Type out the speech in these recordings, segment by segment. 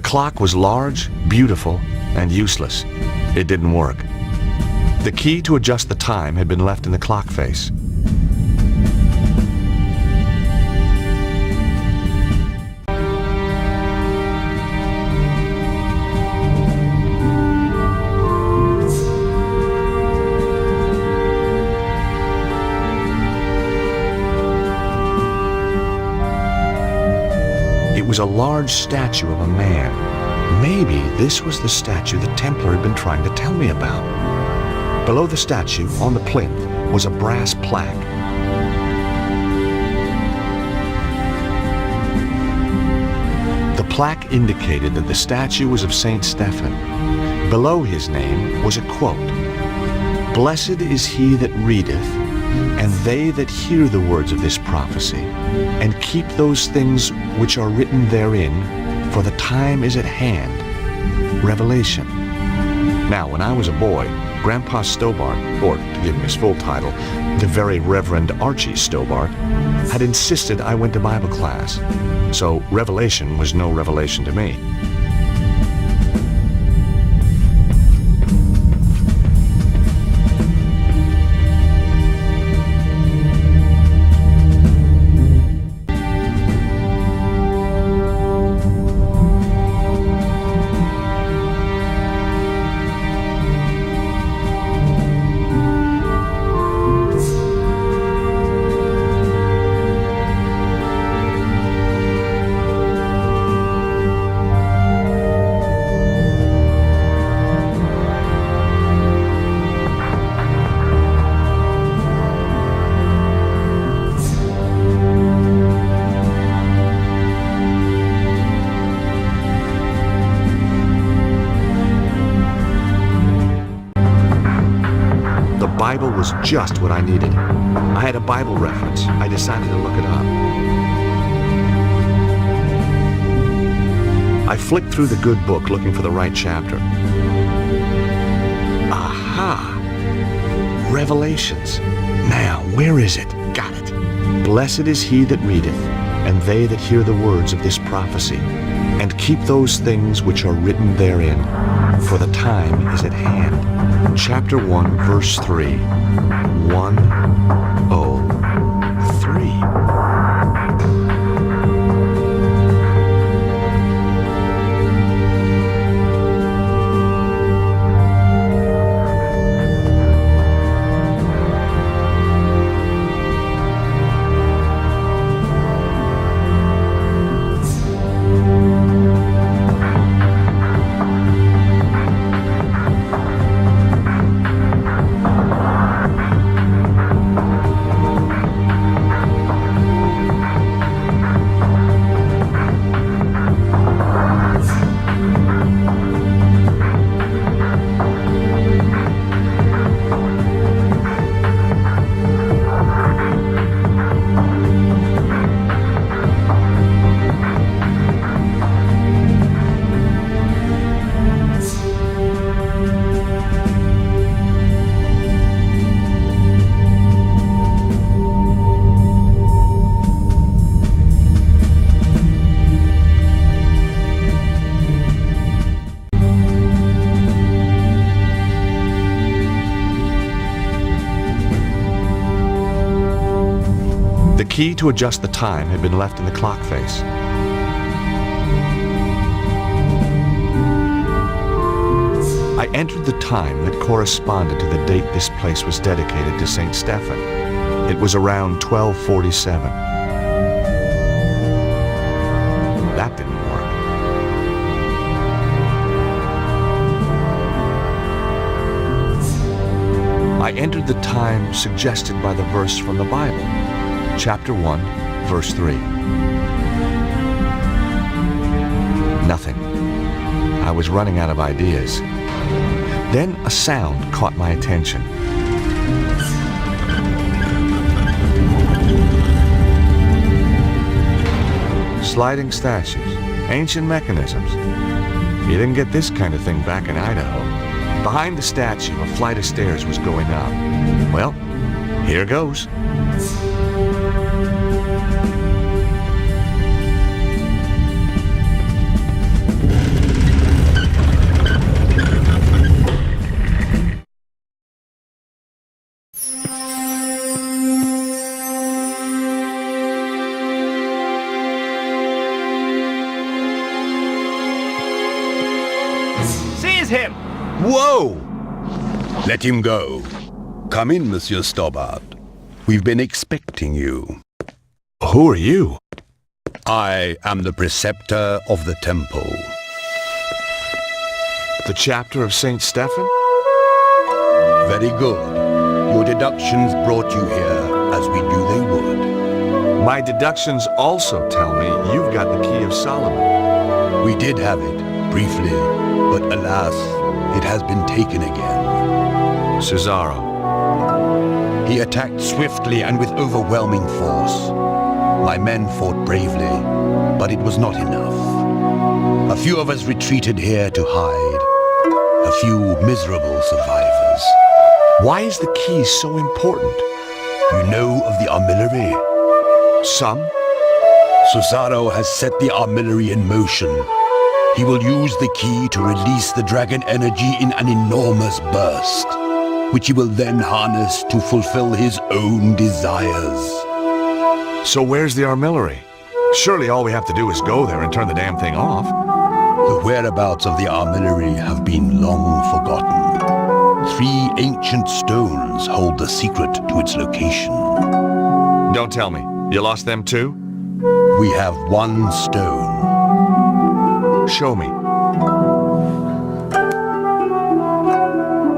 clock was large, beautiful, and useless. It didn't work. The key to adjust the time had been left in the clock face. It was a large statue of a man. Maybe this was the statue the Templar had been trying to tell me about. Below the statue, on the plinth, was a brass plaque. The plaque indicated that the statue was of Saint Stephen. Below his name was a quote, "Blessed is he that readeth, and they that hear the words of this prophecy, and keep those things which are written therein, for the time is at hand." Revelation. Now, when I was a boy, Grandpa Stobbart, or to give him his full title, the Very Reverend Archie Stobbart, had insisted I went to Bible class. So Revelation was no revelation to me. The Bible was just what I needed. I had a Bible reference. I decided to look it up. I flicked through the good book looking for the right chapter. Aha! Revelations. Now, where is it? Got it. Blessed is he that readeth, and they that hear the words of this prophecy, and keep those things which are written therein, for the time is at hand. Chapter 1, verse 3. 103. The key to adjust the time had been left in the clock face. I entered the time that corresponded to the date this place was dedicated to Saint Stephen. It was around 1247. That didn't work. I entered the time suggested by the verse from the Bible. Chapter 1, verse 3. Nothing. I was running out of ideas. Then a sound caught my attention. Sliding statues, ancient mechanisms. You didn't get this kind of thing back in Idaho. Behind the statue, a flight of stairs was going up. Well, here goes. Seize him! Whoa! Let him go. Come in, Monsieur Stobbart. We've been expecting you. Who are you? I am the preceptor of the temple. The chapter of Saint Stephen? Very good. Your deductions brought you here, as we knew they would. My deductions also tell me you've got the key of Solomon. We did have it, briefly, but alas, it has been taken again. Cesaro. He attacked swiftly and with overwhelming force. My men fought bravely, but it was not enough. A few of us retreated here to hide. A few miserable survivors. Why is the key so important? You know of the armillary? Some? Cesaro has set the armillary in motion. He will use the key to release the dragon energy in an enormous burst, which he will then harness to fulfill his own desires. So where's the armillary? Surely all we have to do is go there and turn the damn thing off. The whereabouts of the armillary have been long forgotten. 3 ancient stones hold the secret to its location. Don't tell me. You lost them too? We have 1 stone. Show me.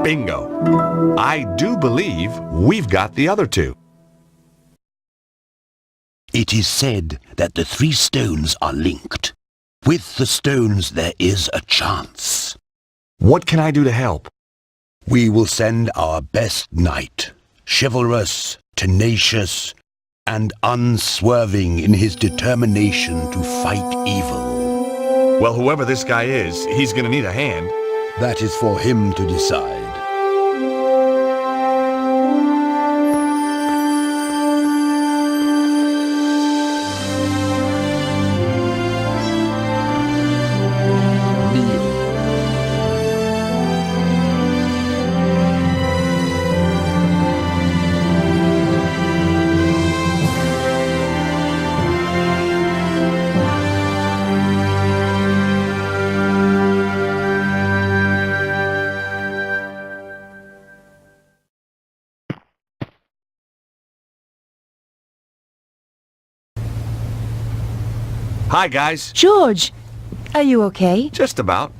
Bingo. I do believe we've got the other 2. It is said that the 3 stones are linked. With the stones there is a chance. What can I do to help? We will send our best knight, chivalrous, tenacious, and unswerving in his determination to fight evil. Well, whoever this guy is, he's gonna need a hand. That is for him to decide. Hi, guys. George, are you okay? Just about.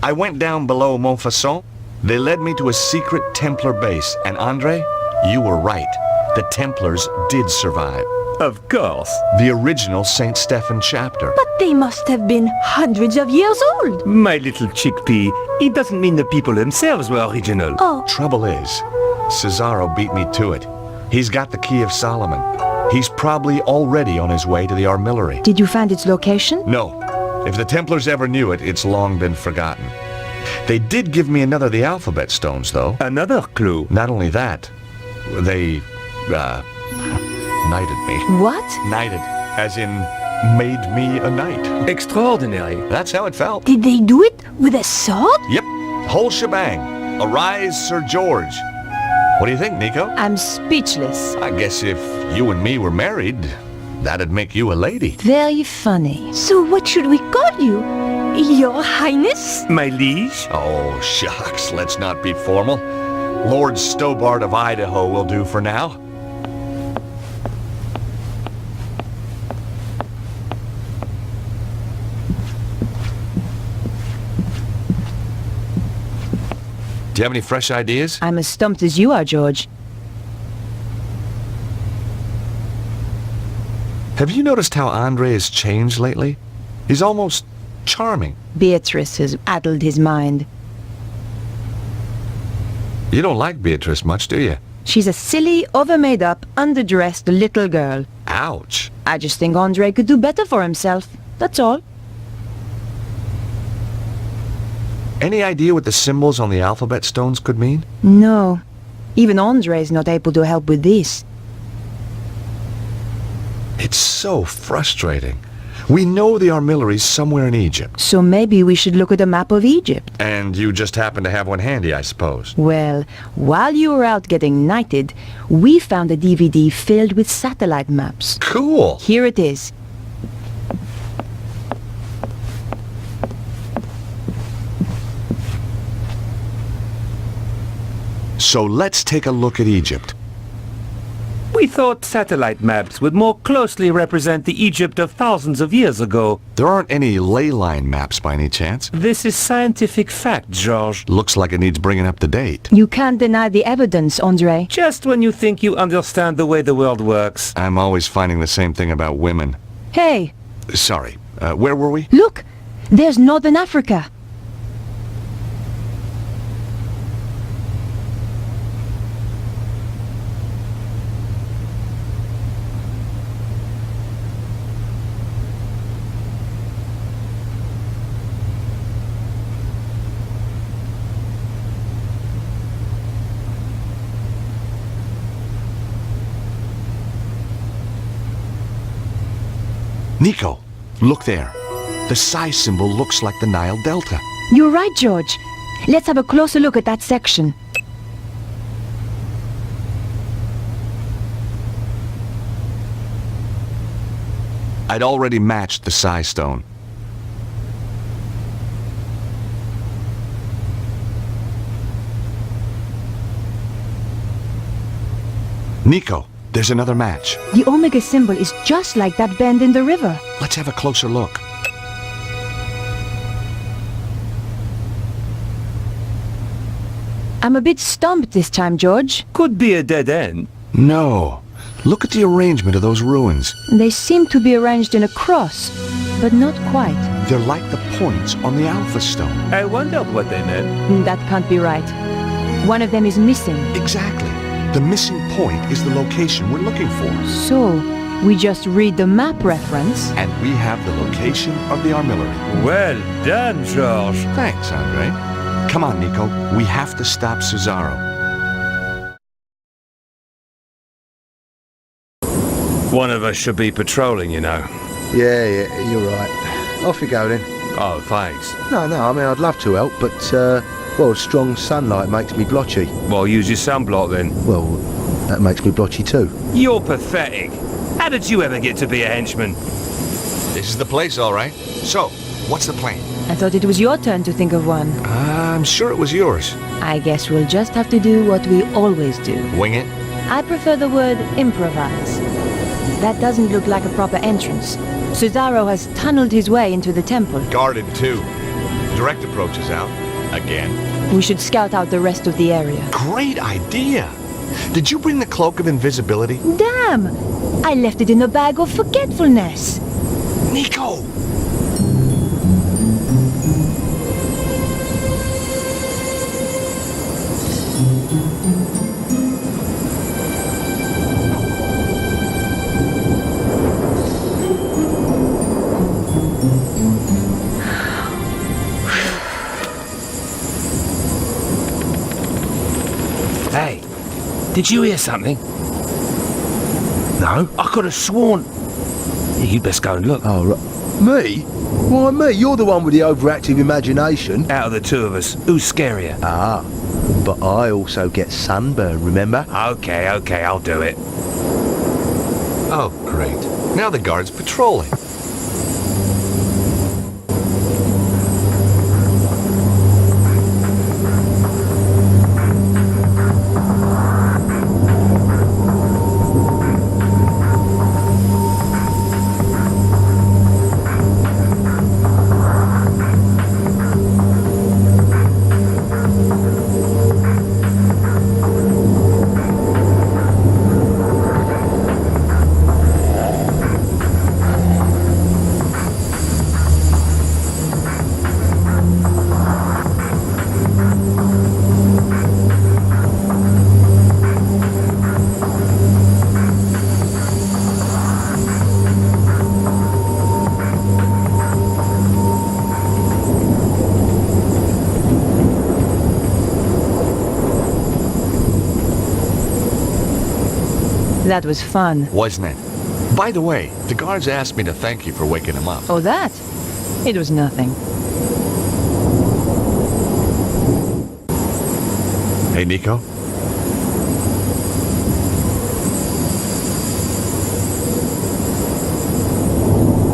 I went down below Montfaucon. They led me to a secret Templar base, and Andre, you were right. The Templars did survive. Of course. The original St. Stephen chapter. But they must have been hundreds of years old. My little chickpea, it doesn't mean the people themselves were original. Oh, Trouble is, Cesaro beat me to it. He's got the key of Solomon. He's probably already on his way to the armillary. did you find its location? No. If the Templars ever knew it, it's long been forgotten. They did give me another of the alphabet stones, though. Another clue. Not only that, they, knighted me. What? Knighted, as in, made me a knight. Extraordinary. That's how it felt. Did they do it with a sword? Yep, whole shebang. Arise, Sir George. What do you think, Nico? I'm speechless. I guess if you and me were married, that'd make you a lady. Very funny. So what should we call you? Your Highness? My liege? Oh, shucks, let's not be formal. Lord Stobbart of Idaho will do for now. Do you have any fresh ideas? I'm as stumped as you are, George. Have you noticed how Andre has changed lately? He's almost charming. Beatrice has addled his mind. You don't like Beatrice much, do you? She's a silly, over-made-up, underdressed little girl. Ouch. I just think Andre could do better for himself. That's all. Any idea what the symbols on the alphabet stones could mean? No. Even Andre's not able to help with this. It's so frustrating. We know the armillary is somewhere in Egypt. So maybe we should look at a map of Egypt. And you just happen to have one handy, I suppose. Well, while you were out getting knighted, we found a DVD filled with satellite maps. Cool. Here it is. So let's take a look at Egypt. We thought satellite maps would more closely represent the Egypt of thousands of years ago. There aren't any ley line maps by any chance. This is scientific fact, George. Looks like it needs bringing up to date. You can't deny the evidence, Andre. Just when you think you understand the way the world works. I'm always finding the same thing about women. Hey, Sorry, where were we? look! There's Northern Africa. Nico, look there. The psi symbol looks like the Nile Delta. You're right, George. Let's have a closer look at that section. I'd already matched the psi stone. Nico, there's another match. The omega symbol is just like that bend in the river. Let's have a closer look. I'm a bit stumped this time, George. Could be a dead end. No. Look at the arrangement of those ruins. They seem to be arranged in a cross, but not quite. They're like the points on the Alpha Stone. I wondered what they meant. That can't be right. One of them is missing. Exactly. The missing point is the location we're looking for. So, we just read the map reference. And we have the location of the armillary. Well done, George. Thanks, Andre. Come on, Nico. We have to stop Cesaro. One of us should be patrolling, you know. Yeah, you're right. Off you go then. Oh, thanks. No, I mean, I'd love to help, but, well, strong sunlight makes me blotchy. Well, use your sunblock then. Well, that makes me blotchy too. You're pathetic. How did you ever get to be a henchman? This is the place, all right. So, what's the plan? I thought it was your turn to think of one. I'm sure it was yours. I guess we'll just have to do what we always do. Wing it? I prefer the word improvise. That doesn't look like a proper entrance. Cesaro has tunneled his way into the temple. Guarded, too. Direct approach is out. Again. We should scout out the rest of the area. Great idea! Did you bring the cloak of invisibility? Damn! I left it in the bag of forgetfulness. Nico! Hey, did you hear something? No? I could have sworn... You'd best go and look. Oh, right. Me? Why me? You're the one with the overactive imagination. Out of the two of us, who's scarier? Ah, but I also get sunburn, remember? Okay, I'll do it. Oh, great. Now the guard's patrolling. That was fun. Wasn't it? By the way, the guards asked me to thank you for waking him up. Oh, that? It was nothing. Hey, Nico?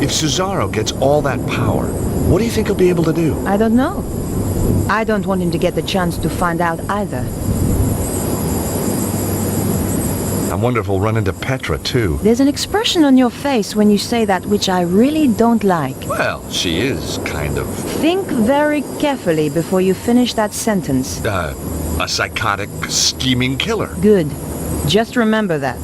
If Cesaro gets all that power, what do you think he'll be able to do? I don't know. I don't want him to get the chance to find out either. I wonder if he'll run into Petra, too. There's an expression on your face when you say that which I really don't like. Well, she is kind of... Think very carefully before you finish that sentence. a psychotic, scheming killer. Good. Just remember that.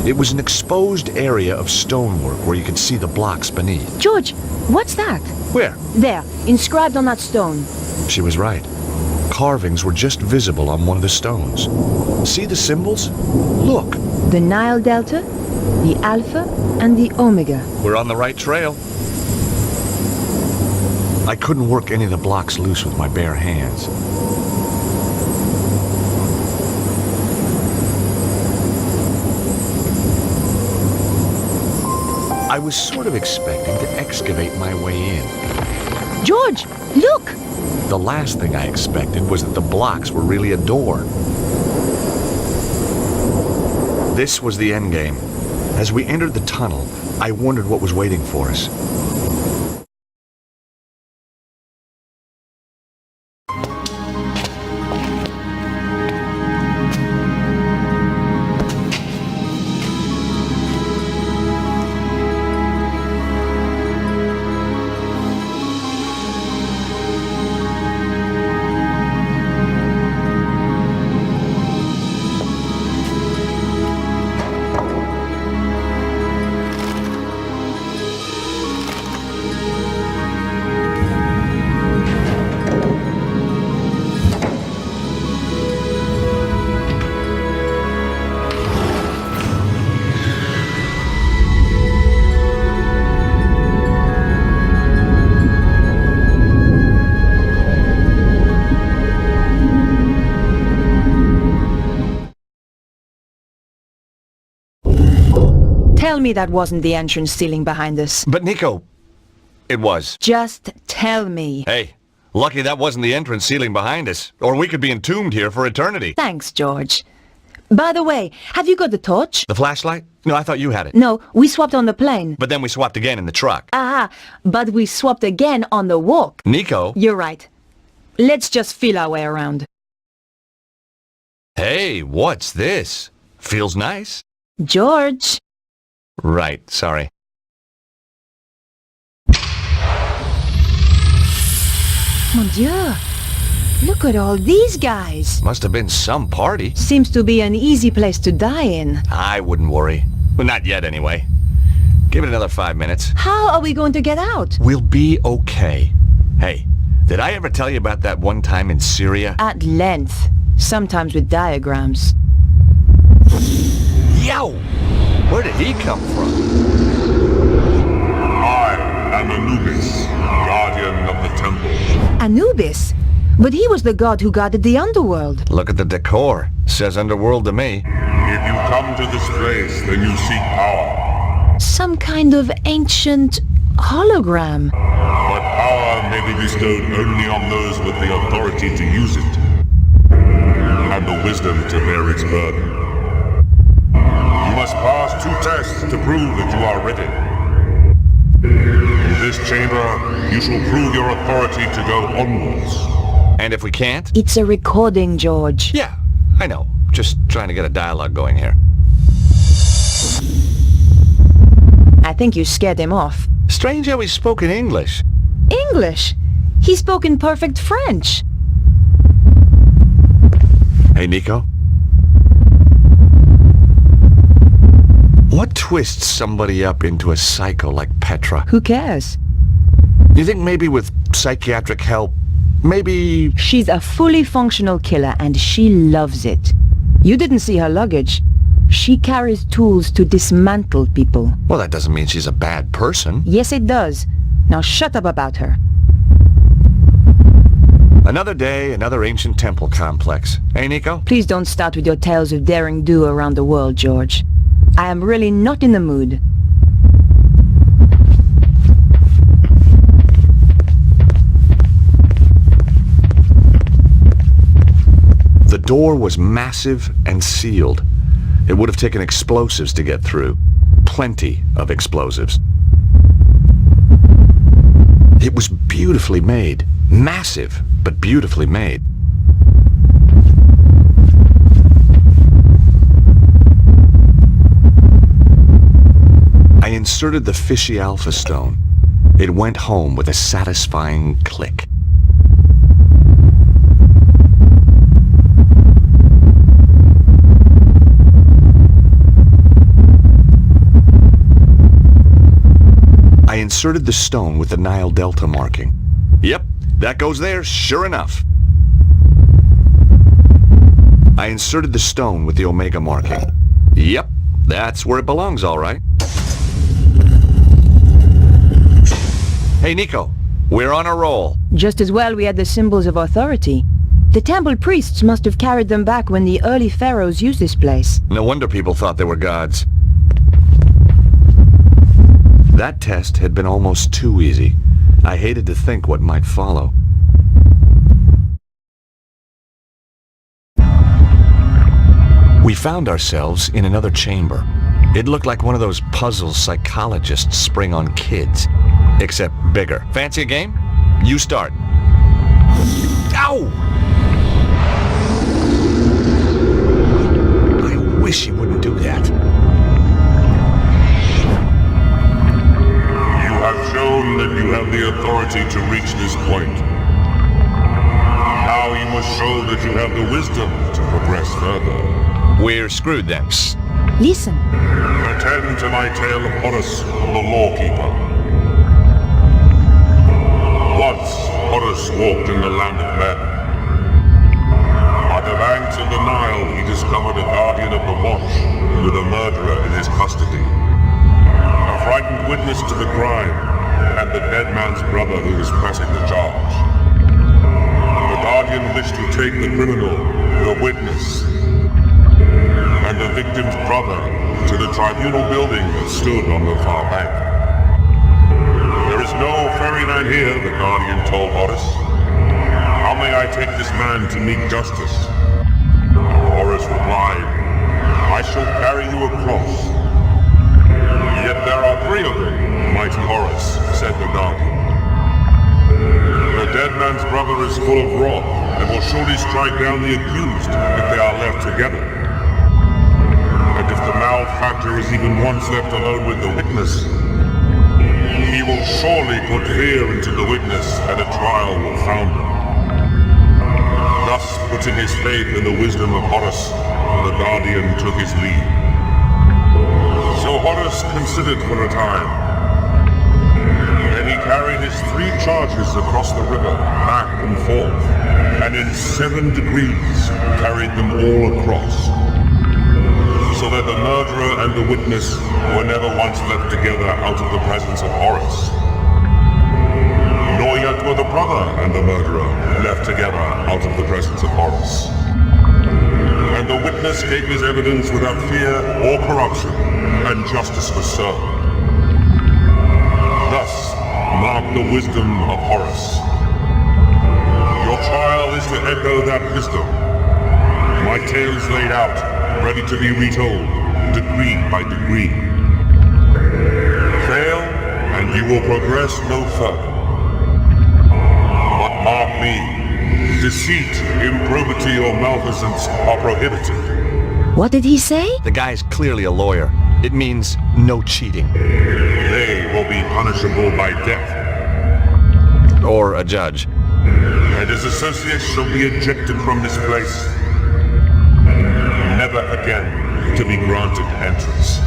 It was an exposed area of stonework where you could see the blocks beneath. George, what's that? Where? There, inscribed on that stone. She was right. Carvings were just visible on one of the stones. See the symbols? Look. The Nile Delta, the Alpha, and the Omega. We're on the right trail. I couldn't work any of the blocks loose with my bare hands. I was sort of expecting to excavate my way in. George, look! The last thing I expected was that the blocks were really a door. This was the endgame. As we entered the tunnel, I wondered what was waiting for us. Tell me that wasn't the entrance ceiling behind us. But Nico, it was. Just tell me. Hey, lucky that wasn't the entrance ceiling behind us, or we could be entombed here for eternity. Thanks, George. By the way, have you got the torch? The flashlight? No, I thought you had it. No, we swapped on the plane. But then we swapped again in the truck. Aha, but we swapped again on the walk. Nico? You're right. Let's just feel our way around. Hey, what's this? Feels nice. George. Right, sorry. Mon Dieu. Look at all these guys. Must have been some party. Seems to be an easy place to die in. I wouldn't worry. Well, not yet anyway. Give it another 5 minutes. How are we going to get out? We'll be okay. Hey, did I ever tell you about that one time in Syria? At length. Sometimes with diagrams. Yow! Where did he come from? I am Anubis, guardian of the temple. Anubis? But he was the god who guarded the underworld. Look at the decor. Says underworld to me. If you come to this place, then you seek power. Some kind of ancient hologram. But power may be bestowed only on those with the authority to use it, and the wisdom to bear its burden. You must pass 2 tests to prove that you are ready. In this chamber, you shall prove your authority to go onwards. And if we can't? It's a recording, George. Yeah, I know. Just trying to get a dialogue going here. I think you scared him off. Strange how he spoke in English. English? He spoke in perfect French. Hey, Nico? What twists somebody up into a psycho like Petra? Who cares? You think maybe with psychiatric help, maybe... She's a fully functional killer and she loves it. You didn't see her luggage. She carries tools to dismantle people. Well, that doesn't mean she's a bad person. Yes, it does. Now shut up about her. Another day, another ancient temple complex. Hey, Nico? Please don't start with your tales of daring do around the world, George. I am really not in the mood. The door was massive and sealed. It would have taken explosives to get through. Plenty of explosives. It was beautifully made. Massive, but beautifully made. I inserted the fishy alpha stone. It went home with a satisfying click. I inserted the stone with the Nile Delta marking. Yep, that goes there, sure enough. I inserted the stone with the Omega marking. Yep, that's where it belongs, all right. Hey, Nico, we're on a roll. Just as well we had the symbols of authority. The temple priests must have carried them back when the early pharaohs used this place. No wonder people thought they were gods. That test had been almost too easy. I hated to think what might follow. We found ourselves in another chamber. It looked like one of those puzzles psychologists spring on kids, except bigger. Fancy a game? You start. Ow! I wish you wouldn't do that. You have shown that you have the authority to reach this point. Now you must show that you have the wisdom to progress further. We're screwed then. Listen. Attend to my tale of Horus, the lawkeeper. Once, Horus walked in the land of men. By the banks of the Nile, he discovered a guardian of the watch with a murderer in his custody. A frightened witness to the crime, and the dead man's brother who was pressing the charge. The guardian wished to take the criminal, the witness, and the victim's brother to the tribunal building that stood on the far bank. There is no ferryman here, the guardian told Horus. How may I take this man to meet justice? Horus replied, I shall carry you across. Yet there are three of them, mighty Horus, said the guardian. The dead man's brother is full of wrath, and will surely strike down the accused if they are left together. And if the malefactor is even once left alone with the witness, he will surely put fear into the witness, and a trial will founder. Thus, putting his faith in the wisdom of Horus, the guardian took his leave. So Horus considered for a time. Then he carried his three charges across the river, back and forth, and in 7 degrees carried them all across, so that the murderer and the witness were never once left together out of the presence of Horus. Nor yet were the brother and the murderer left together out of the presence of Horus. And the witness gave his evidence without fear or corruption, and justice was served. Thus mark the wisdom of Horus. Your trial is to echo that wisdom. My tale is laid out, ready to be retold, degree by degree. Fail, and you will progress no further. But mark me, deceit, improbity, or malfeasance are prohibited. What did he say? The guy's clearly a lawyer. It means no cheating. They will be punishable by death. Or a judge. And his associates shall be ejected from this place, never again to be granted entrance.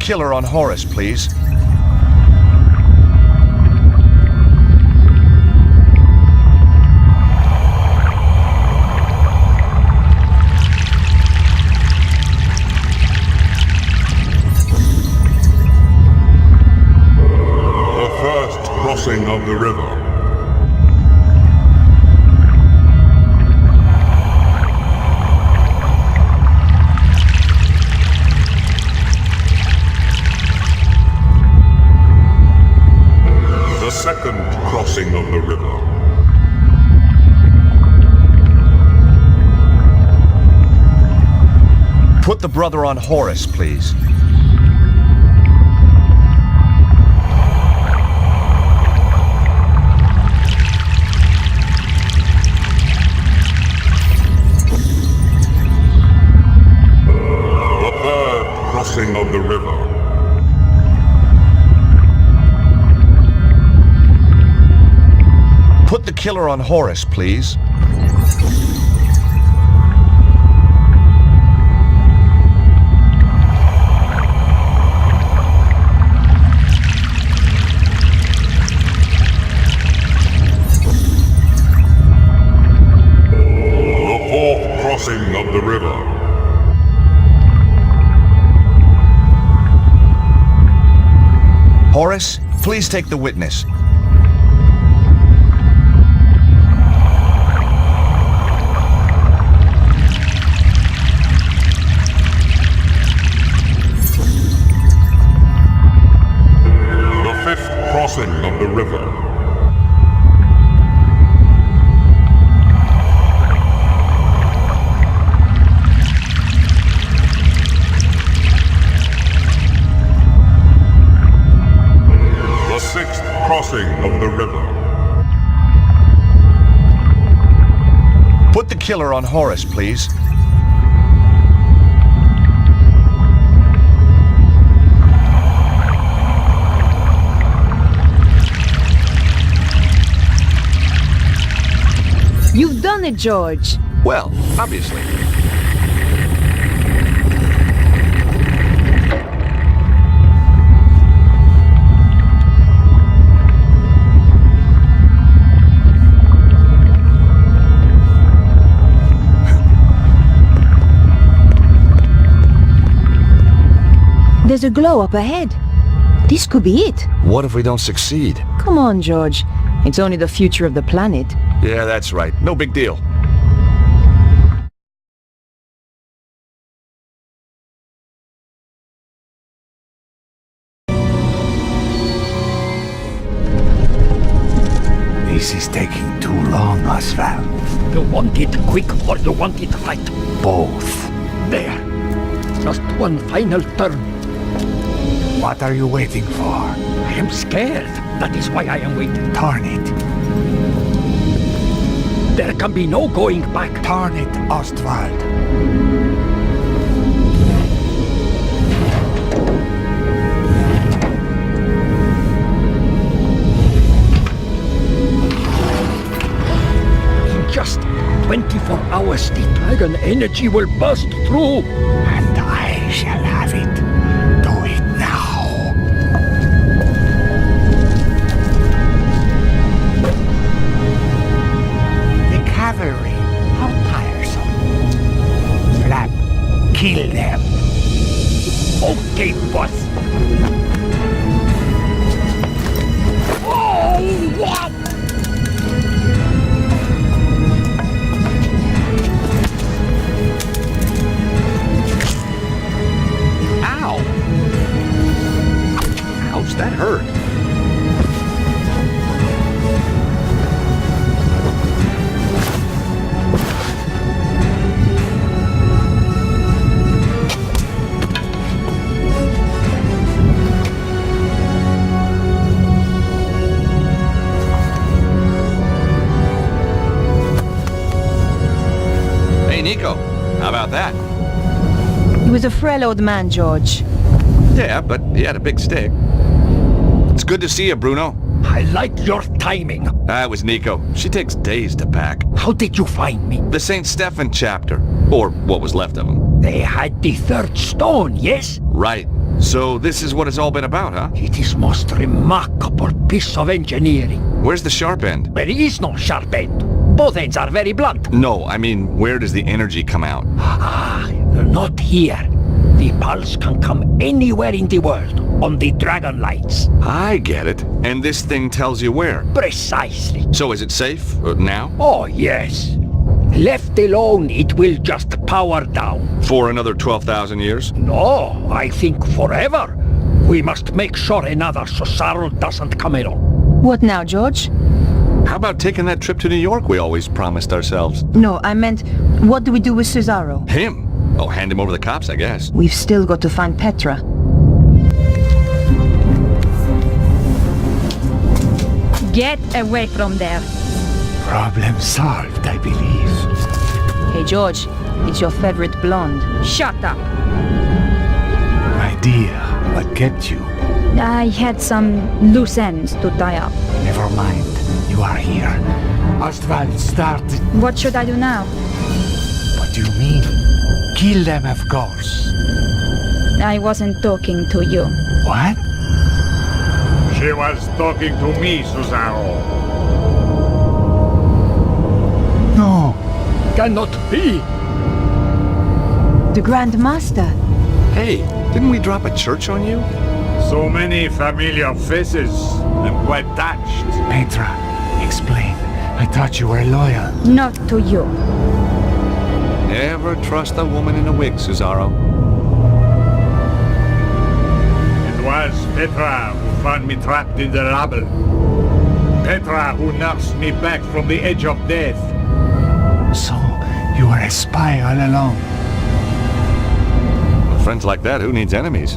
killer on Horus, please. The first crossing of the river. The second crossing of the river. Put the brother on Horus, please. The third crossing of the river. Put the killer on Horus, please. The fourth crossing of the river. Horus, please take the witness. The fifth crossing of the river. The sixth crossing of the river. Put the killer on Horus, please. You've done it, George. Well, obviously. There's a glow up ahead. This could be it. What if we don't succeed? Come on, George. It's only the future of the planet. Yeah, that's right. No big deal. This is taking too long, Oswald. You want it quick or you want it right? Both. There. Just one final turn. What are you waiting for? I am scared. That is why I am waiting. Turn it. There can be no going back. Turn it, Ostwald. In just 24 hours, the dragon energy will burst through. And I shall have it. Do it now. The cavalry. How tiresome. Flap, kill them. Okay, boss. Oh, what? Ow! Ouch, that hurt. Hey, Nico. How about that? He was a frail old man, George. Yeah, but he had a big stick. It's good to see you, Bruno. I like your timing. That was Nico. She takes days to pack. How did you find me? The St. Stephen chapter. Or what was left of him. They had the third stone, yes? Right. So this is what it's all been about, huh? It is most remarkable piece of engineering. Where's the sharp end? There is no sharp end. Both ends are very blunt. No, I mean, where does the energy come out? Not here. The pulse can come anywhere in the world, on the dragon lights. I get it. And this thing tells you where. Precisely. So is it safe? Now? Oh, yes. Left alone, it will just power down. For another 12,000 years? No, I think forever. We must make sure another Cesaro doesn't come along. What now, George? How about taking that trip to New York we always promised ourselves? No, I meant, what do we do with Cesaro? Him? Oh, hand him over the cops, I guess. We've still got to find Petra. Get away from there. Problem solved, I believe. Hey, George, it's your favorite blonde. Shut up. My dear, what kept you? I had some loose ends to tie up. Never mind. You are here. Ostwald started... What should I do now? What do you mean? Kill them, of course. I wasn't talking to you. What? She was talking to me, Cesaro. No. Cannot be. The Grand Master. Hey, didn't we drop a church on you? So many familiar faces. I'm quite touched. Petra, explain. I thought you were loyal. Not to you. Never trust a woman in a wig, Cesaro. It was Petra who found me trapped in the rubble. Petra who nursed me back from the edge of death. So, you were a spy all along. With friends like that, who needs enemies?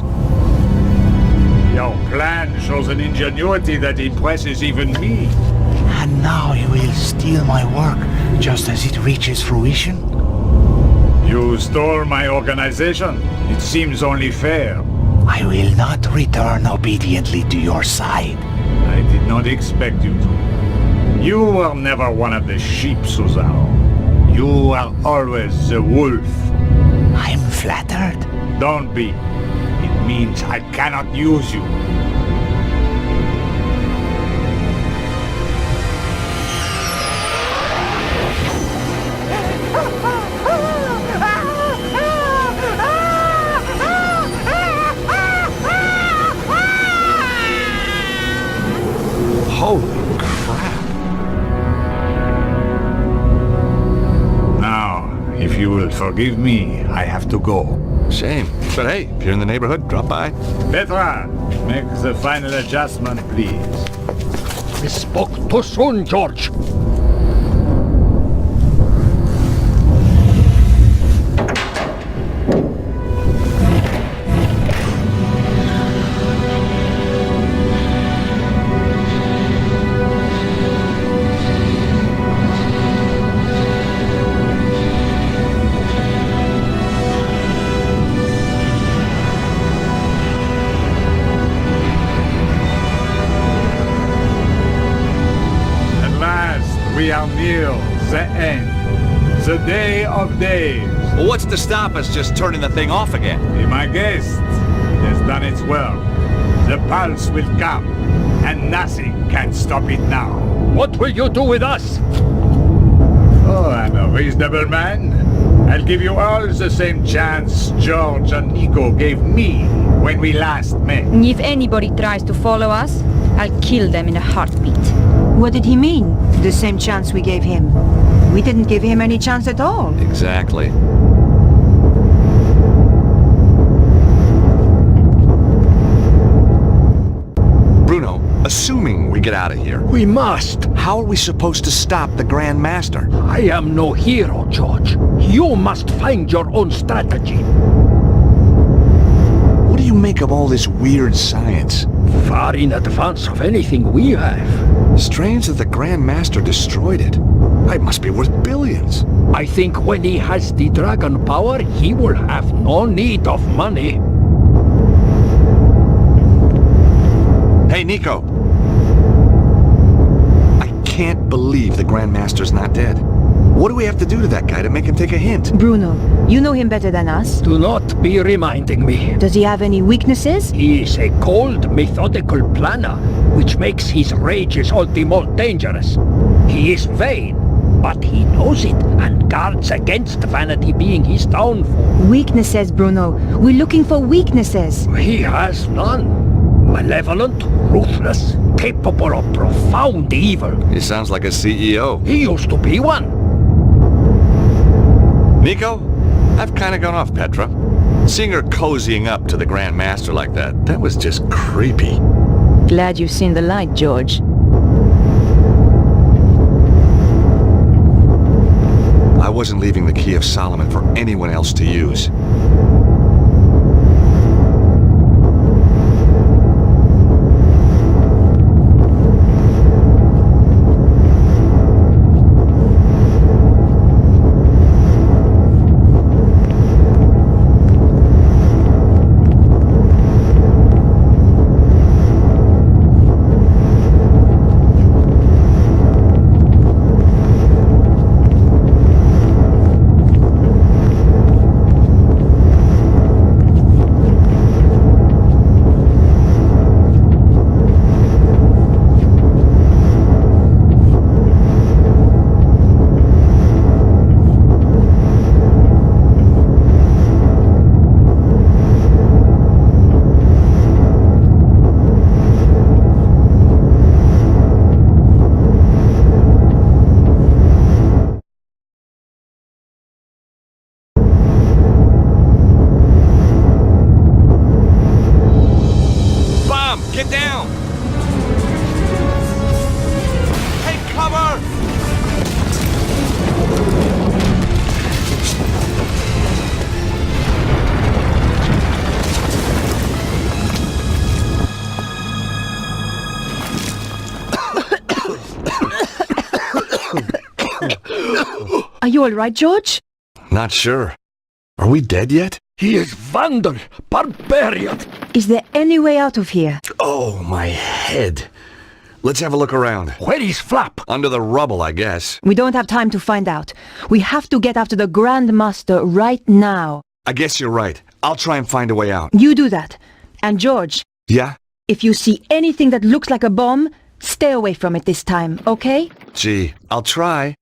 Your plan shows an ingenuity that impresses even me. And now you will steal my work, just as it reaches fruition? You stole my organization. It seems only fair. I will not return obediently to your side. I did not expect you to. You were never one of the sheep, Cesaro. You were always the wolf. I'm flattered. Don't be. It means I cannot use you. Holy crap. Now, if you will forgive me, I have to go. Shame. But hey, if you're in the neighborhood, drop by. Petra, make the final adjustment, please. We spoke too soon, George. We are near the end. The day of days. Well, what's to stop us just turning the thing off again? Be my guest. It has done its work. The pulse will come, and nothing can stop it now. What will you do with us? Oh, I'm a reasonable man. I'll give you all the same chance George and Nico gave me when we last met. If anybody tries to follow us, I'll kill them in a heartbeat. What did he mean? The same chance we gave him. We didn't give him any chance at all. Exactly. Bruno, assuming we get out of here, We must. how are we supposed to stop the Grand Master? I am no hero, George. You must find your own strategy. What do you make of all this weird science? Far in advance of anything we have. Strange that the Grand Master destroyed it. It must be worth billions. I think when he has the dragon power, he will have no need of money. Hey, Nico. I can't believe the Grand Master's not dead. What do we have to do to that guy to make him take a hint? Bruno, you know him better than us. Do not be reminding me. Does he have any weaknesses? He is a cold, methodical planner, which makes his rages all the more dangerous. He is vain, but he knows it and guards against vanity being his downfall. Weaknesses, Bruno. We're looking for weaknesses. He has none. Malevolent, ruthless, capable of profound evil. He sounds like a CEO. He used to be one. Nico, I've kind of gone off Petra. Seeing her cozying up to the Grand Master like that was just creepy. Glad you've seen the light, George. I wasn't leaving the Key of Solomon for anyone else to use. Get down! Take cover! Are you all right, George? Not sure. Are we dead yet? He is vandal, barbarian. Is there any way out of here? Oh, my head. Let's have a look around. Where is Flap? Under the rubble, I guess. We don't have time to find out. We have to get after the Grand Master right now. I guess you're right. I'll try and find a way out. You do that. And George, Yeah? if you see anything that looks like a bomb, stay away from it this time, okay? Gee, I'll try.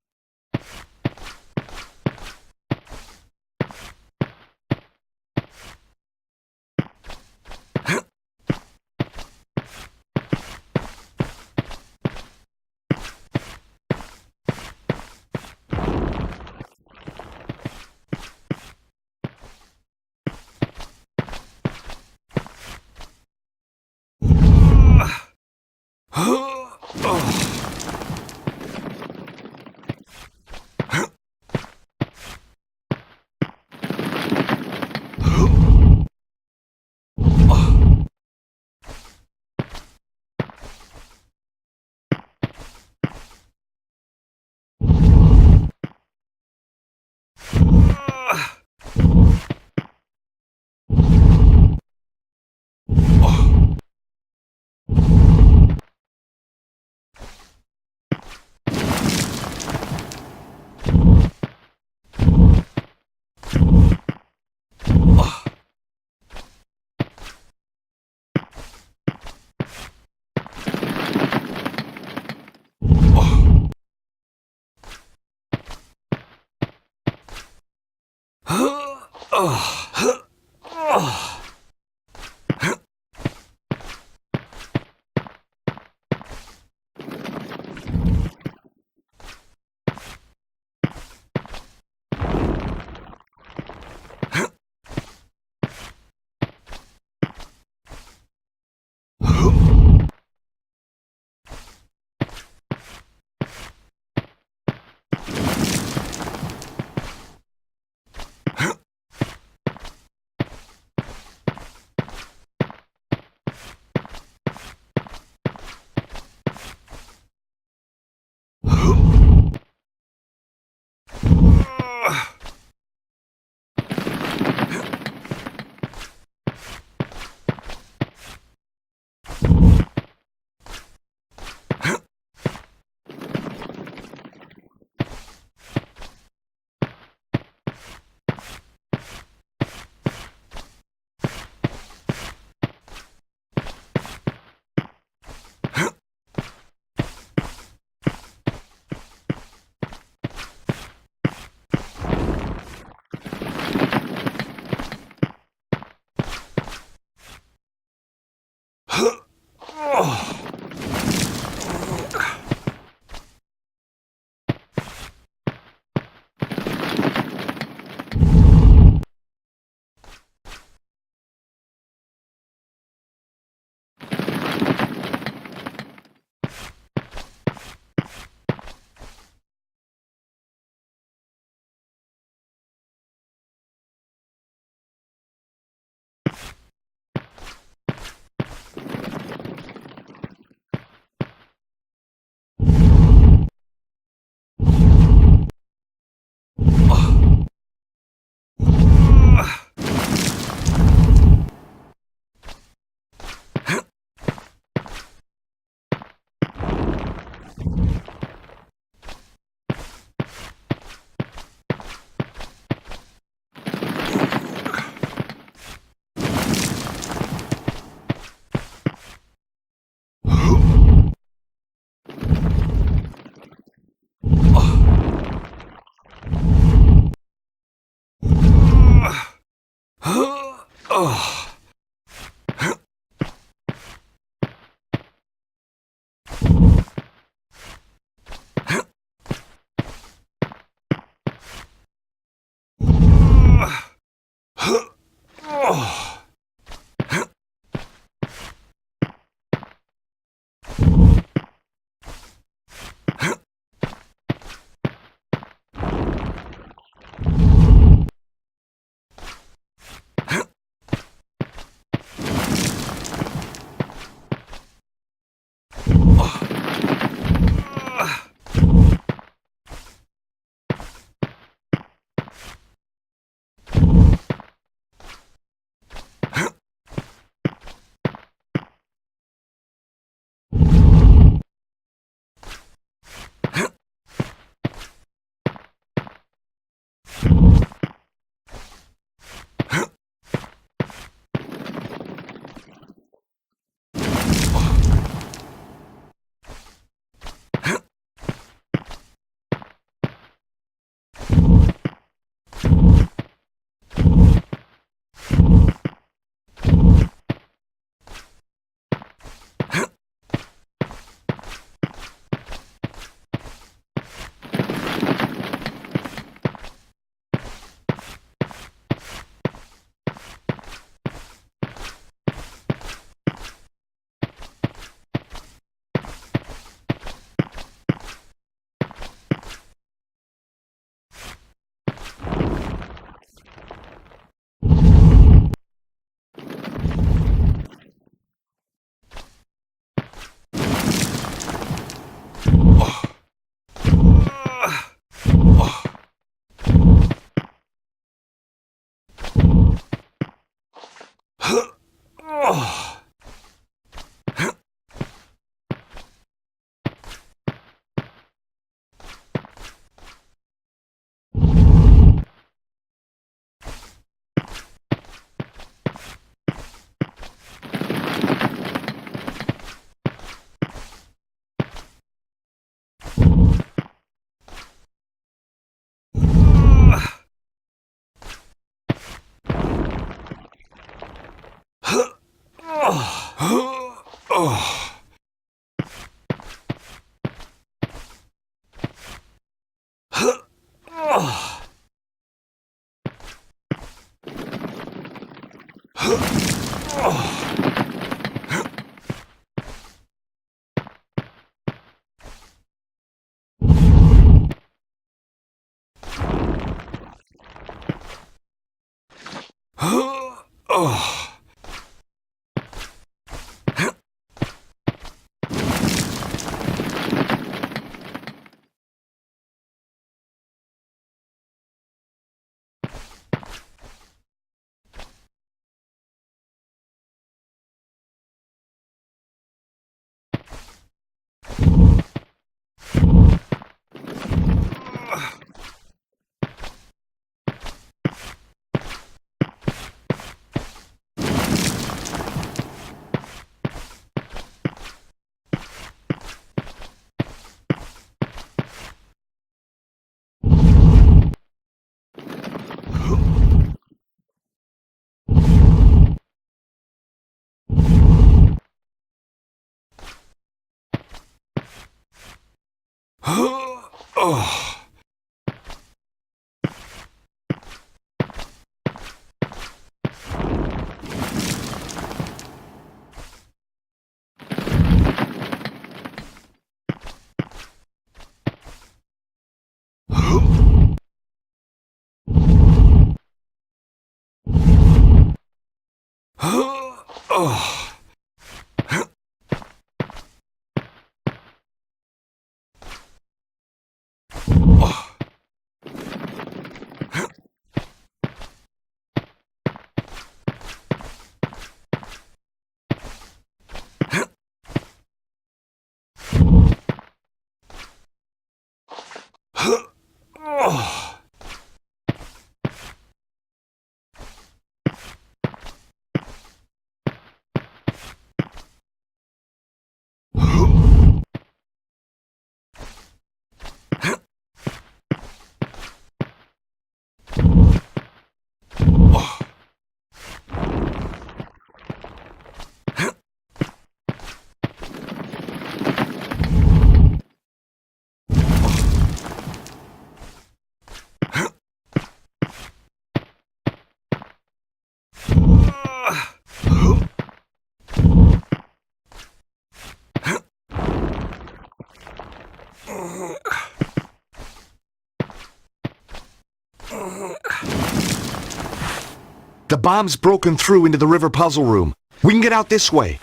The bomb's broken through into the river puzzle room. We can get out this way.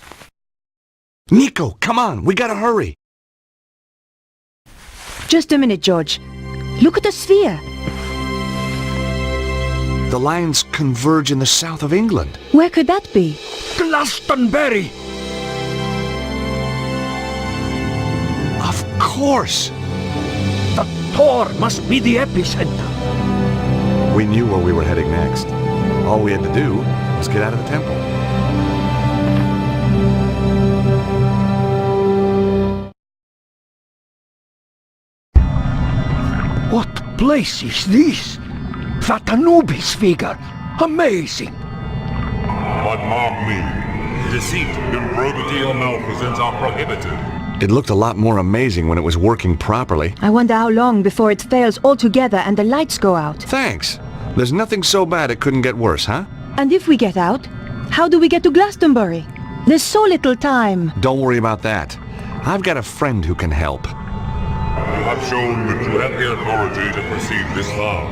Nico, come on, we gotta hurry. Just a minute, George. Look at the sphere. The lines converge in the south of England. Where could that be? Glastonbury! Of course! The Tor must be the epicenter. We knew where we were heading next. All we had to do was get out of the temple. What place is this? That Anubis figure! Amazing! But mark me, deceit, improbity, or malfeasance are prohibited. It looked a lot more amazing when it was working properly. I wonder how long before it fails altogether and the lights go out. Thanks. There's nothing so bad it couldn't get worse, huh? And if we get out, how do we get to Glastonbury? There's so little time. Don't worry about that. I've got a friend who can help. You have shown that you have the authority to proceed this far.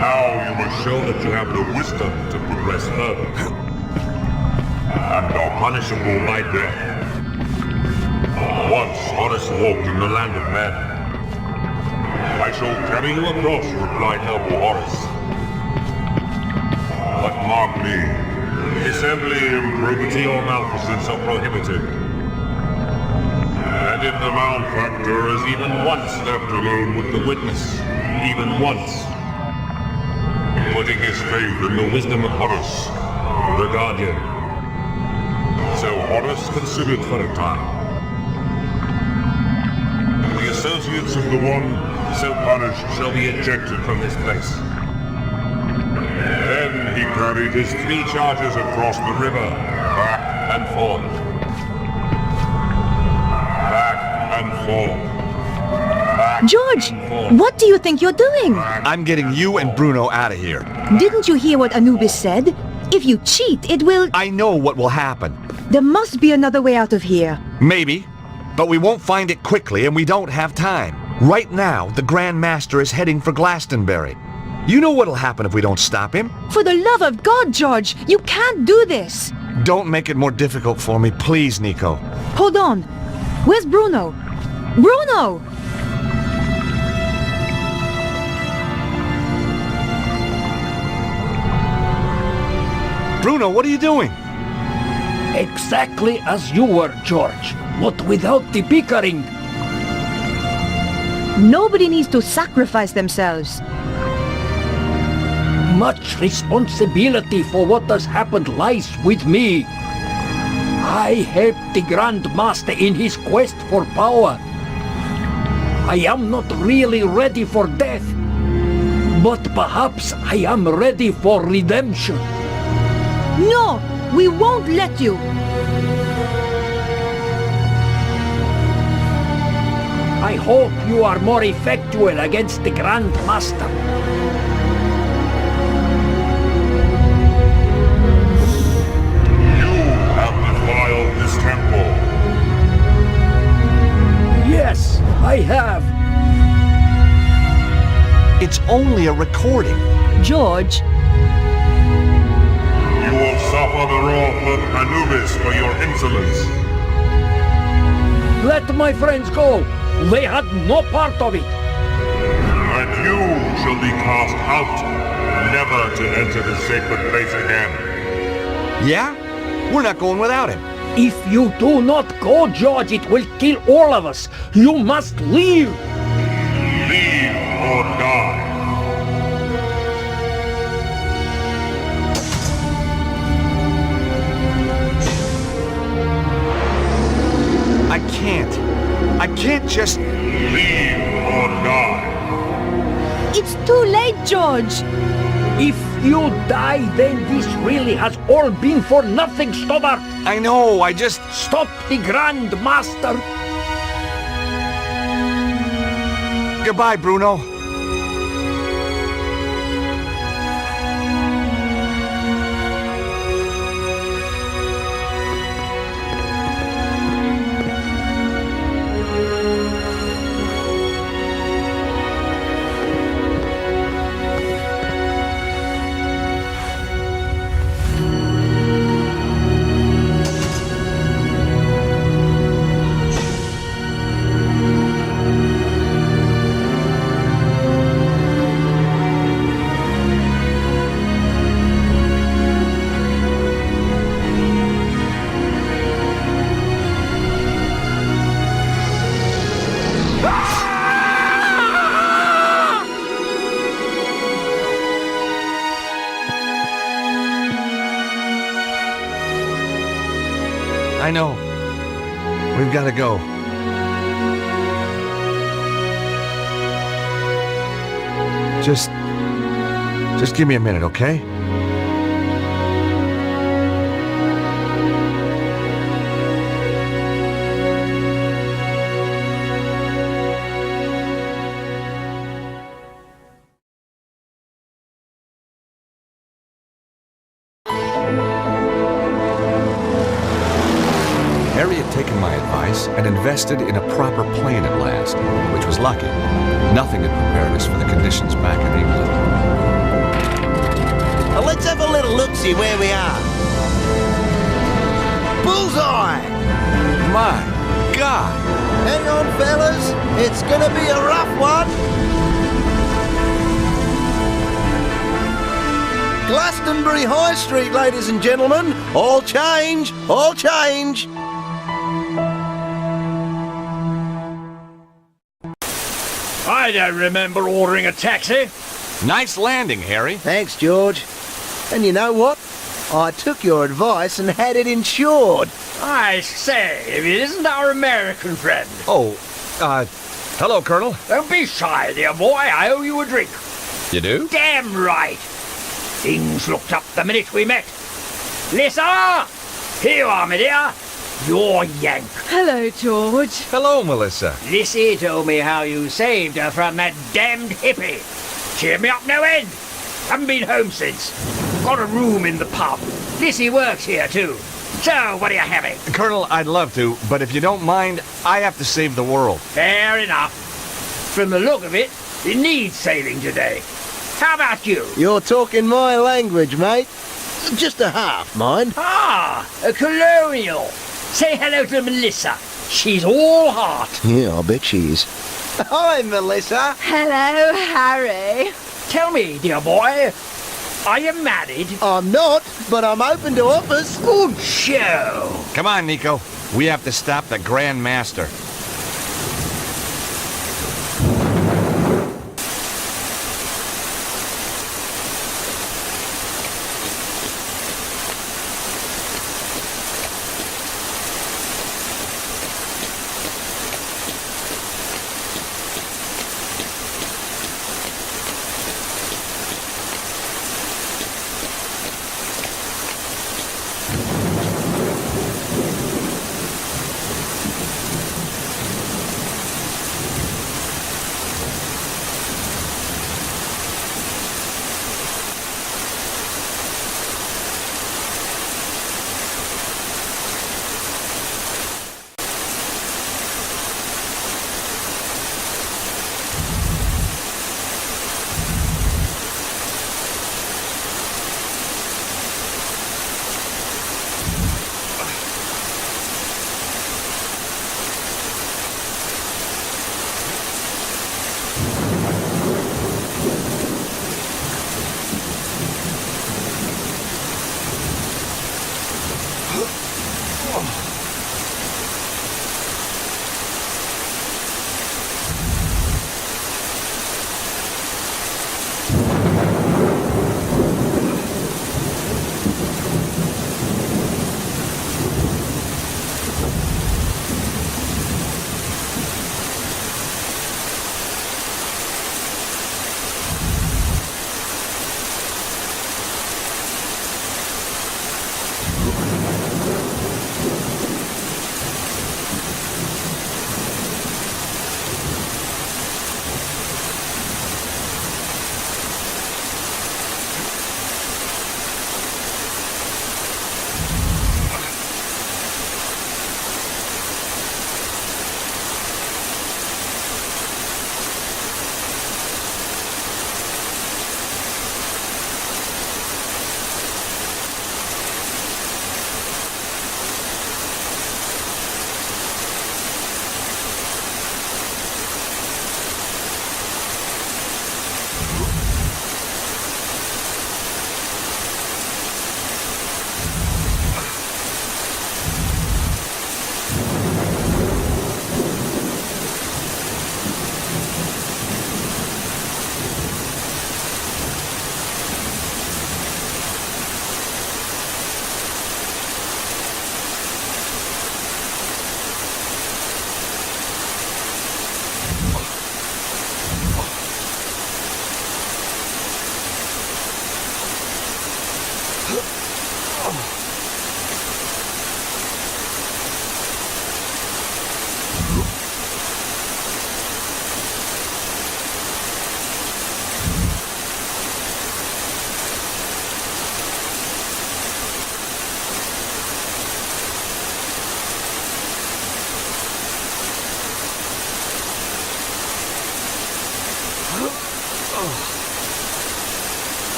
Now you must show that you have the wisdom to progress further. And are punishable by death. Once Horace walked in the land of men. I shall carry you across, replied noble Horace. But mark me, dissembly, improbity, or malfeasance are prohibited. And if the malefactor is even once left alone with the witness, even once, putting his faith in the wisdom of Horace, the guardian. So Horace considered for a time. The associates of the one so punished shall be ejected from this place. Then he carried his 3 charges across the river, back and forth. Back and forth. Back George, and forth. what do you think you're doing? I'm getting you and Bruno out of here. Didn't you hear what Anubis said? If you cheat, it will... I know what will happen. There must be another way out of here. Maybe. But we won't find it quickly and we don't have time. Right now, the Grand Master is heading for Glastonbury. You know what'll happen if we don't stop him? For the love of God, George, you can't do this. Don't make it more difficult for me, please, Nico. Hold on. Where's Bruno? Bruno! Bruno, what are you doing? Exactly as you were, George, but without the bickering. Nobody needs to sacrifice themselves. Much responsibility for what has happened lies with me. I helped the Grand Master in his quest for power. I am not really ready for death, but perhaps I am ready for redemption. No! We won't let you! I hope you are more effectual against the Grand Master. You have defiled this temple. Yes, I have. It's only a recording. George, You will suffer the wrath of Anubis for your insolence. Let my friends go. They had no part of it. And you shall be cast out, never to enter the sacred place again. Yeah? We're not going without him. If you do not go, George, it will kill all of us. You must leave. Leave or die. I can't. I can't just... Leave or die. it's too late, George. If you die, then this really has all been for nothing, Stobbart. I know, I just... Stop the Grand Master. Goodbye, Bruno. I know. We've got to go. Just give me a minute, okay? Harry had taken my advice and invested in a proper plane at last, which was lucky. Nothing had prepared us for the conditions back in England. Now let's have a little look-see where we are. Bullseye! My God! Hang on, fellas. It's gonna be a rough one. Glastonbury High Street, ladies and gentlemen. All change, all change. I don't remember ordering a taxi. Nice landing, Harry. Thanks, George. And you know what? I took your advice and had it insured. I say, if it isn't our American friend. Oh, hello, Colonel. Don't be shy, dear boy. I owe you a drink. You do? Damn right. Things looked up the minute we met. Lisa! Here you are, my dear. You're Yank. Hello, George. Hello, Melissa. Lissy told me how you saved her from that damned hippie. Cheered me up no end. Haven't been home since. Got a room in the pub. Lissy works here, too. So, what are you having? Colonel, I'd love to, but if you don't mind, I have to save the world. Fair enough. From the look of it, it needs saving today. How about you? You're talking my language, mate. Just a half, mind. Ah, a colonial. Say hello to Melissa. She's all heart. Yeah, I bet she is. Hi, Melissa. Hello, Harry. Tell me, dear boy, are you married? I'm not, but I'm open to offers. Good show. Come on, Nico. We have to stop the Grand Master.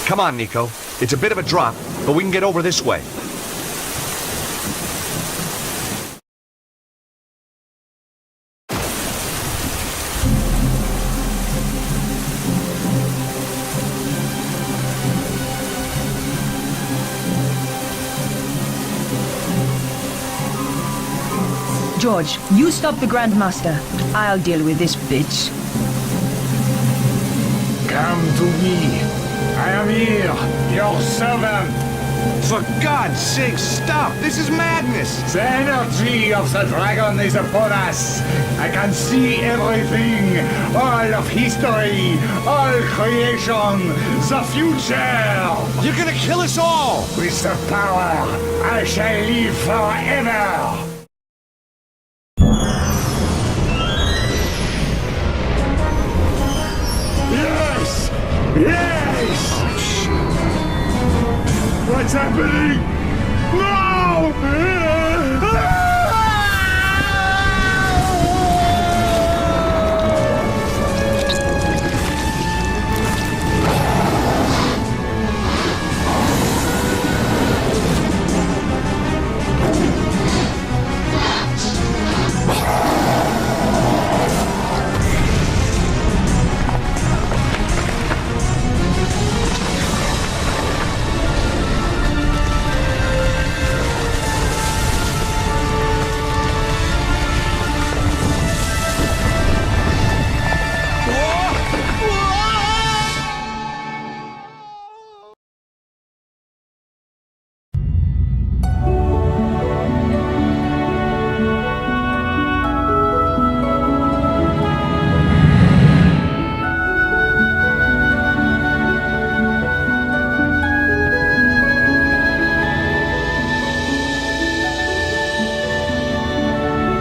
Come on, Nico. It's a bit of a drop, but we can get over this way. George, you stop the Grandmaster. I'll deal with this bitch. Come to me. I am here, your servant. For God's sake, stop! This is madness! The energy of the dragon is upon us. I can see everything. All of history, all creation, the future. You're gonna kill us all! With the power, I shall live forever. Yes! Yes! What's happening? No!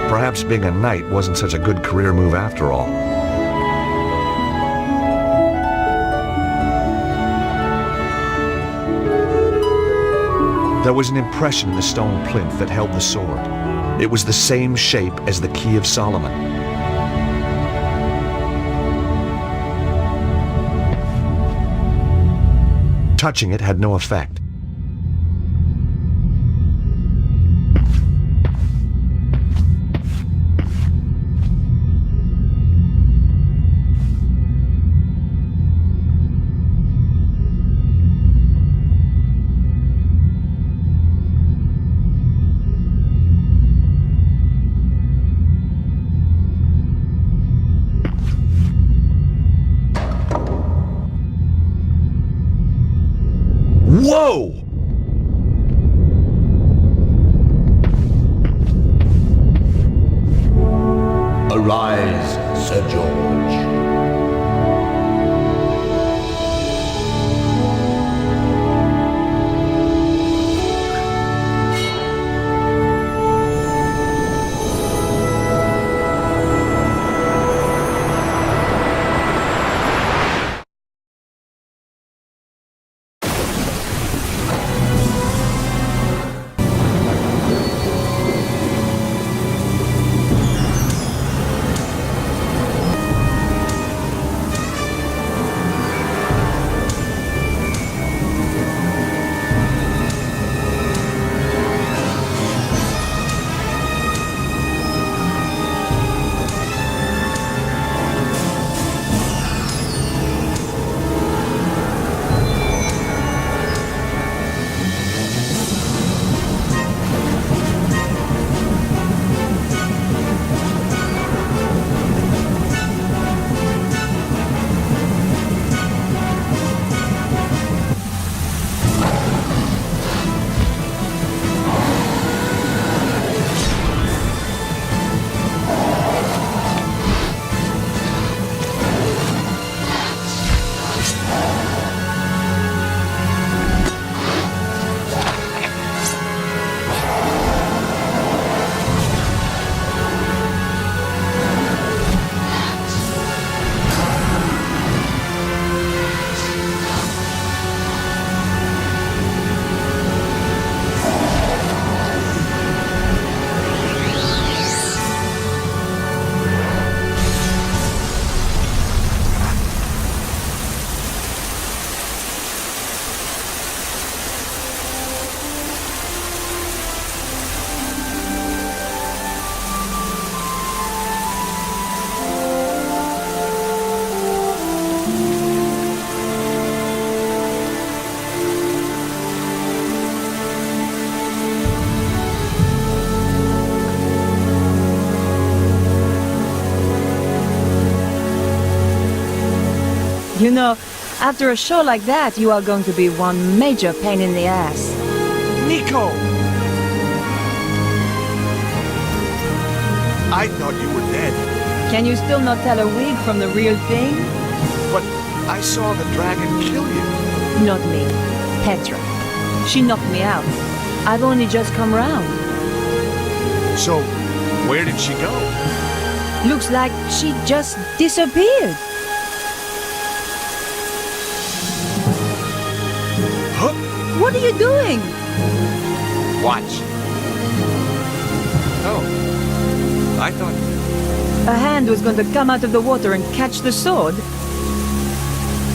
Perhaps being a knight wasn't such a good career move after all. There was an impression in the stone plinth that held the sword. It was the same shape as the Key of Solomon. Touching it had no effect. Whoa! Arise, Sir George. You know, after a show like that, you are going to be one major pain in the ass. Nico! I thought you were dead, Can you still not tell a wig from the real thing? but I saw the dragon kill you. Not me. Petra. She knocked me out. I've only just come round. So, where did she go? Looks like she just disappeared. Huh? What are you doing? Watch. Oh. I thought... A hand was going to come out of the water and catch the sword.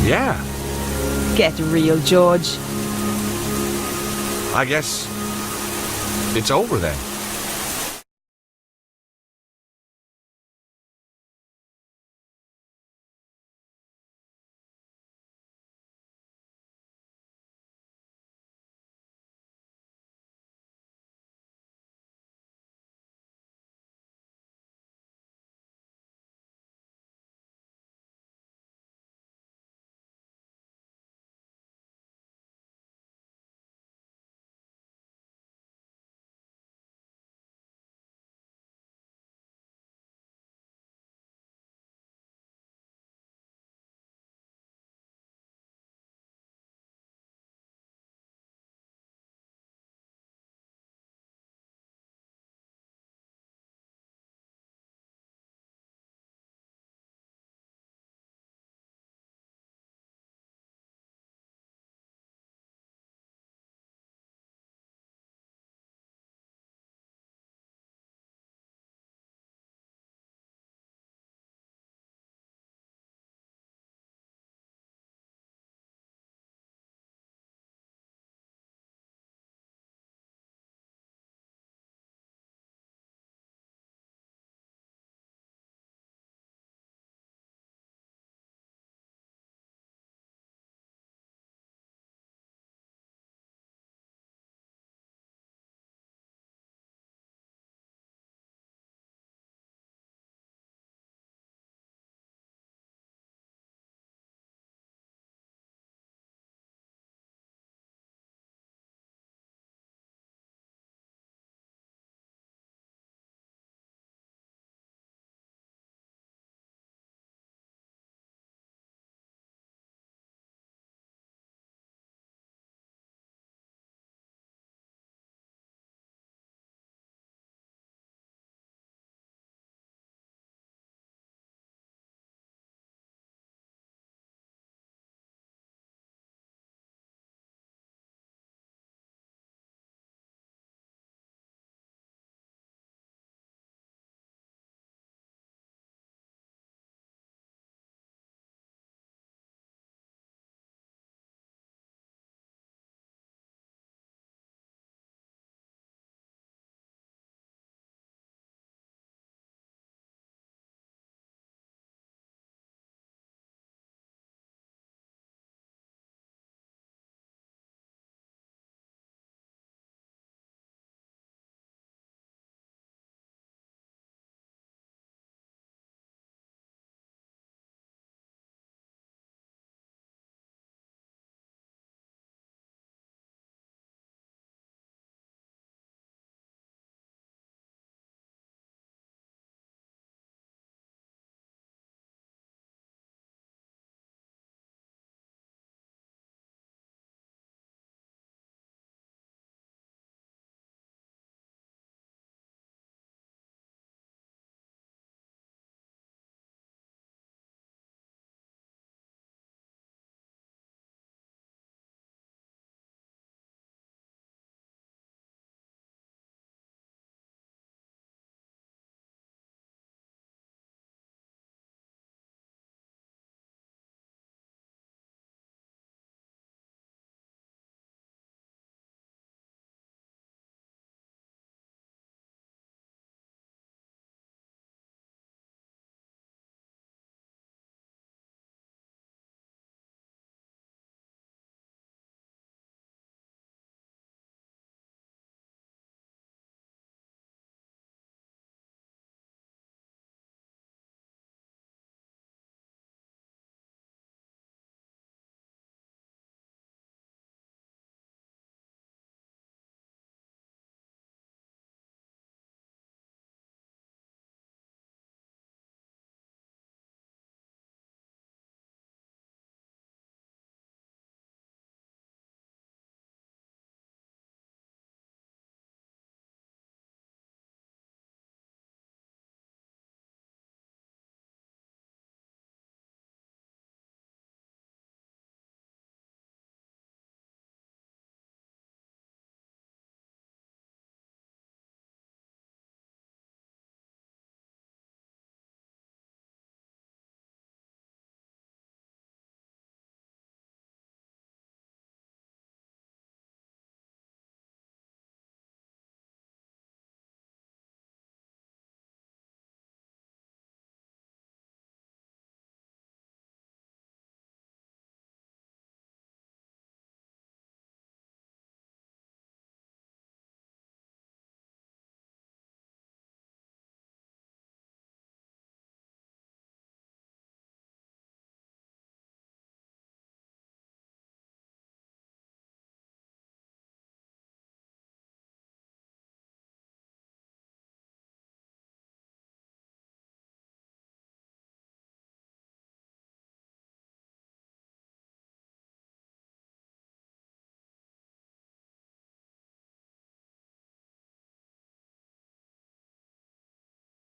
Yeah, Get real, George. I guess... it's over then.